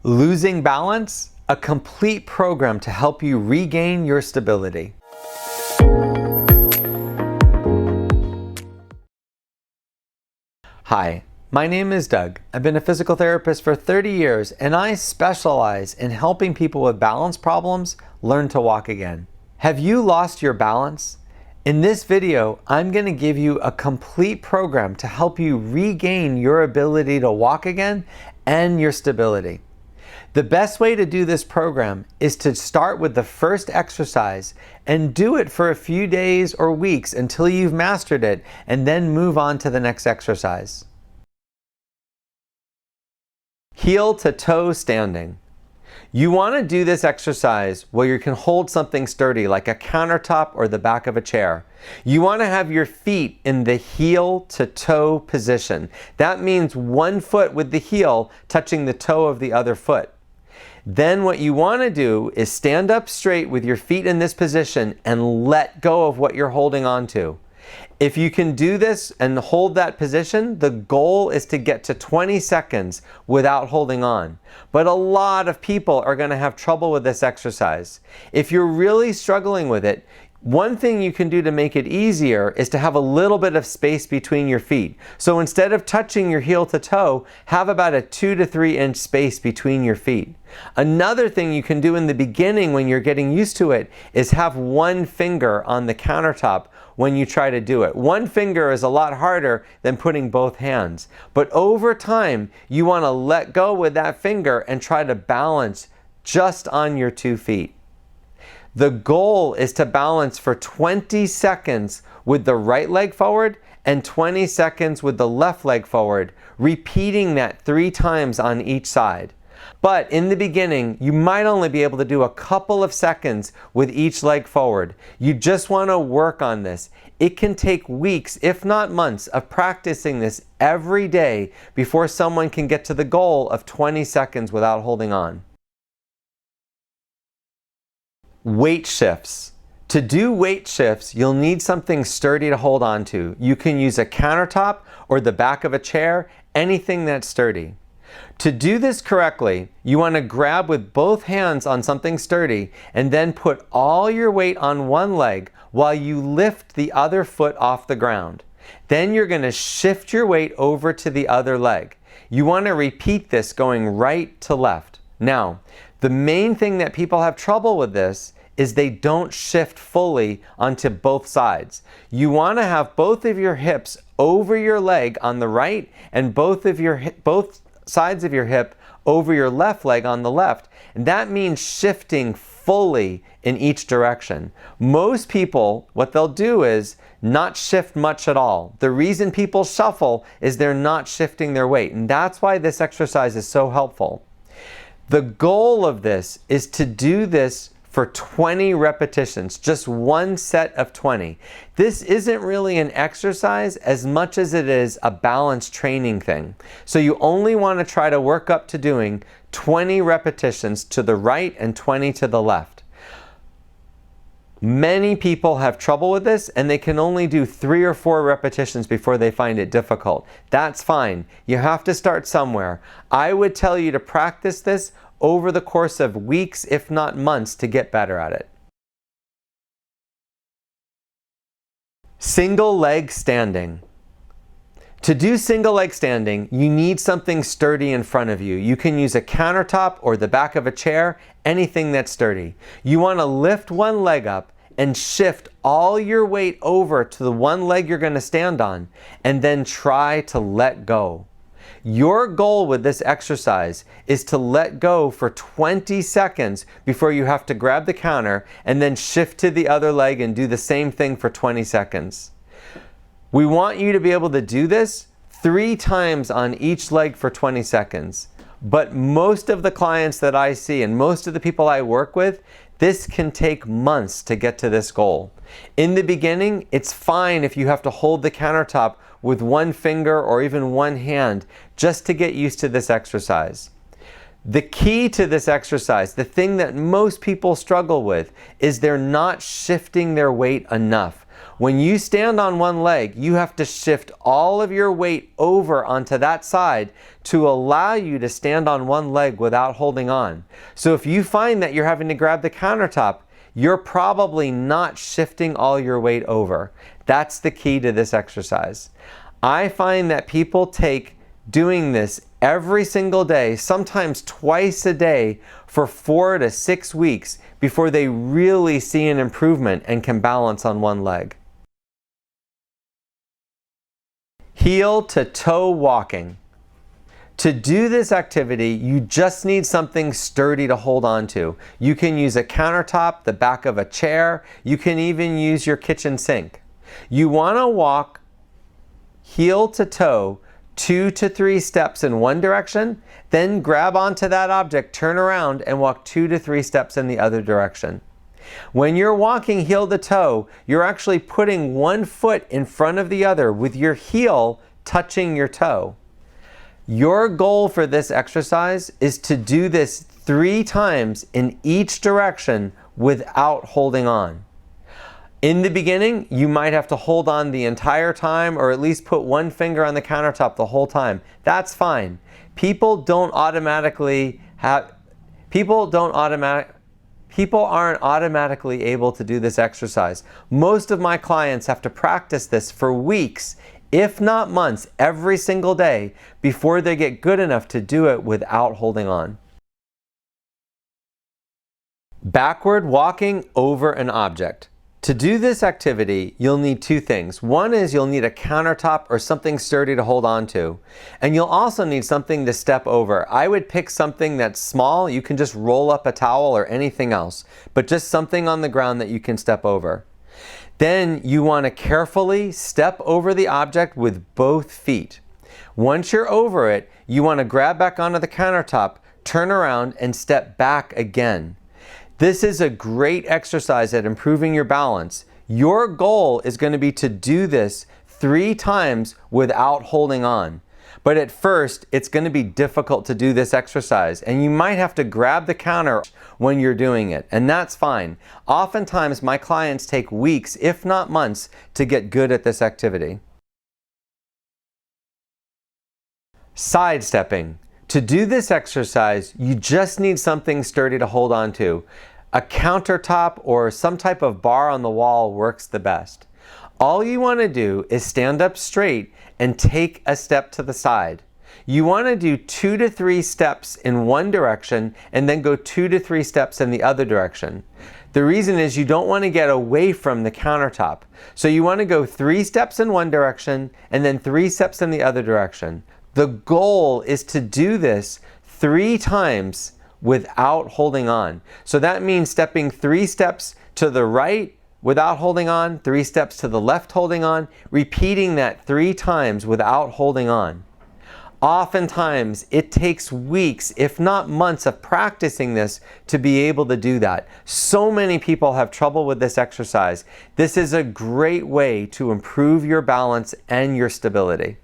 Losing balance? A complete program to help you regain your stability. Hi, my name is Doug. I've been a physical therapist for 30 years and I specialize in helping people with balance problems learn to walk again. Have you lost your balance? In this video, I'm going to give you a complete program to help you regain your ability to walk again and your stability. The best way to do this program is to start with the first exercise and do it for a few days or weeks until you've mastered it, and then move on to the next exercise. Heel to toe standing. You want to do this exercise where you can hold something sturdy like a countertop or the back of a chair. You want to have your feet in the heel to toe position. That means one foot with the heel touching the toe of the other foot. Then what you want to do is stand up straight with your feet in this position and let go of what you're holding on to. If you can do this and hold that position, the goal is to get to 20 seconds without holding on. But a lot of people are going to have trouble with this exercise. If you're really struggling with it, one thing you can do to make it easier is to have a little bit of space between your feet. So instead of touching your heel to toe, have about a 2 to 3 inch space between your feet. Another thing you can do in the beginning when you're getting used to it is have one finger on the countertop when you try to do it. One finger is a lot harder than putting both hands. But over time, you want to let go with that finger and try to balance just on your 2 feet. The goal is to balance for 20 seconds with the right leg forward and 20 seconds with the left leg forward, repeating that 3 times on each side. But in the beginning, you might only be able to do a couple of seconds with each leg forward. You just want to work on this. It can take weeks, if not months, of practicing this every day before someone can get to the goal of 20 seconds without holding on. Weight shifts. To do weight shifts, you'll need something sturdy to hold on to. You can use a countertop or the back of a chair, anything that's sturdy. To do this correctly, you want to grab with both hands on something sturdy and then put all your weight on one leg while you lift the other foot off the ground. Then you're going to shift your weight over to the other leg. You want to repeat this going right to left. Now, the main thing that people have trouble with this is they don't shift fully onto both sides. You want to have both of your hips over your leg on the right and both sides of your hip over your left leg on the left. And that means shifting fully in each direction. Most people, what they'll do is not shift much at all. The reason people shuffle is they're not shifting their weight. And that's why this exercise is so helpful. The goal of this is to do this for 20 repetitions, just one set of 20. This isn't really an exercise as much as it is a balance training thing. So you only want to try to work up to doing 20 repetitions to the right and 20 to the left. Many people have trouble with this and they can only do 3 or 4 repetitions before they find it difficult. That's fine. You have to start somewhere. I would tell you to practice this over the course of weeks, if not months, to get better at it. Single leg standing. To do single leg standing, you need something sturdy in front of you. You can use a countertop or the back of a chair, anything that's sturdy. You want to lift one leg up and shift all your weight over to the one leg you're going to stand on, and then try to let go. Your goal with this exercise is to let go for 20 seconds before you have to grab the counter and then shift to the other leg and do the same thing for 20 seconds. We want you to be able to do this 3 times on each leg for 20 seconds. But most of the clients that I see and most of the people I work with, this can take months to get to this goal. In the beginning, it's fine if you have to hold the countertop with one finger or even one hand just to get used to this exercise. The key to this exercise, the thing that most people struggle with, is they're not shifting their weight enough. When you stand on one leg, you have to shift all of your weight over onto that side to allow you to stand on one leg without holding on. So if you find that you're having to grab the countertop, you're probably not shifting all your weight over. That's the key to this exercise. I find that people take doing this every single day, sometimes twice a day, for 4 to 6 weeks before they really see an improvement and can balance on one leg. Heel to toe walking. To do this activity, you just need something sturdy to hold on to. You can use a countertop, the back of a chair, you can even use your kitchen sink. You want to walk heel to toe 2 to 3 steps in one direction, then grab onto that object, turn around, and walk 2 to 3 steps in the other direction. When you're walking heel to toe, you're actually putting one foot in front of the other with your heel touching your toe. Your goal for this exercise is to do this 3 times in each direction without holding on. In the beginning, you might have to hold on the entire time, or at least put one finger on the countertop the whole time. That's fine. People aren't automatically able to do this exercise. Most of my clients have to practice this for weeks, if not months, every single day before they get good enough to do it without holding on. Backward walking over an object. To do this activity, you'll need 2 things. One is you'll need a countertop or something sturdy to hold on to. And you'll also need something to step over. I would pick something that's small. You can just roll up a towel or anything else, but just something on the ground that you can step over. Then you want to carefully step over the object with both feet. Once you're over it, you want to grab back onto the countertop, turn around, and step back again. This is a great exercise at improving your balance. Your goal is going to be to do this 3 times without holding on. But at first, it's going to be difficult to do this exercise, and you might have to grab the counter when you're doing it, and that's fine. Oftentimes, my clients take weeks, if not months, to get good at this activity. Sidestepping. To do this exercise, you just need something sturdy to hold on to. A countertop or some type of bar on the wall works the best. All you want to do is stand up straight and take a step to the side. You want to do 2 to 3 steps in one direction and then go 2 to 3 steps in the other direction. The reason is you don't want to get away from the countertop. So you want to go 3 steps in one direction and then 3 steps in the other direction. The goal is to do this 3 times without holding on. So that means stepping 3 steps to the right without holding on, 3 steps to the left holding on, repeating that 3 times without holding on. Oftentimes, it takes weeks, if not months, of practicing this to be able to do that. So many people have trouble with this exercise. This is a great way to improve your balance and your stability.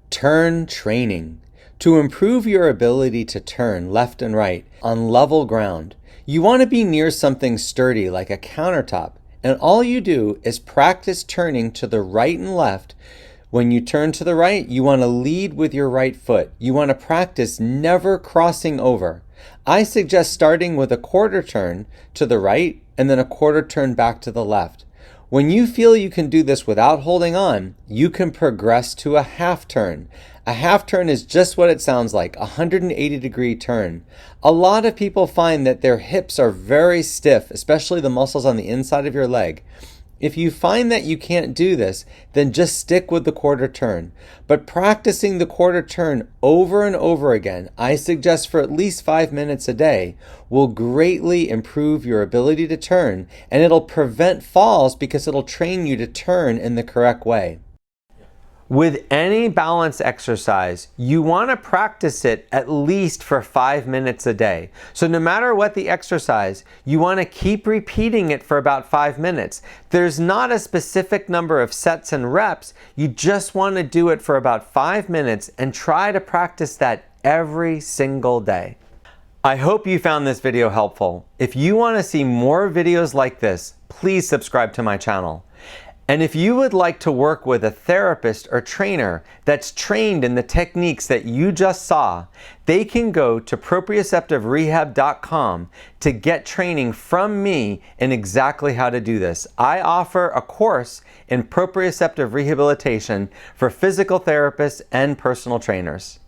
Turn training. To improve your ability to turn left and right on level ground, you want to be near something sturdy like a countertop, and all you do is practice turning to the right and left. When you turn to the right, you want to lead with your right foot. You want to practice never crossing over. I suggest starting with a quarter turn to the right and then a quarter turn back to the left. When you feel you can do this without holding on, you can progress to a half turn. A half turn is just what it sounds like, a 180-degree turn. A lot of people find that their hips are very stiff, especially the muscles on the inside of your leg. If you find that you can't do this, then just stick with the quarter turn. But practicing the quarter turn over and over again, I suggest for at least 5 minutes a day, will greatly improve your ability to turn, and it'll prevent falls because it'll train you to turn in the correct way. With any balance exercise, you want to practice it at least for 5 minutes a day. So no matter what the exercise, you want to keep repeating it for about 5 minutes. There's not a specific number of sets and reps. You just want to do it for about 5 minutes and try to practice that every single day. I hope you found this video helpful. If you want to see more videos like this, please subscribe to my channel. And if you would like to work with a therapist or trainer that's trained in the techniques that you just saw, they can go to proprioceptiverehab.com to get training from me in exactly how to do this. I offer a course in proprioceptive rehabilitation for physical therapists and personal trainers.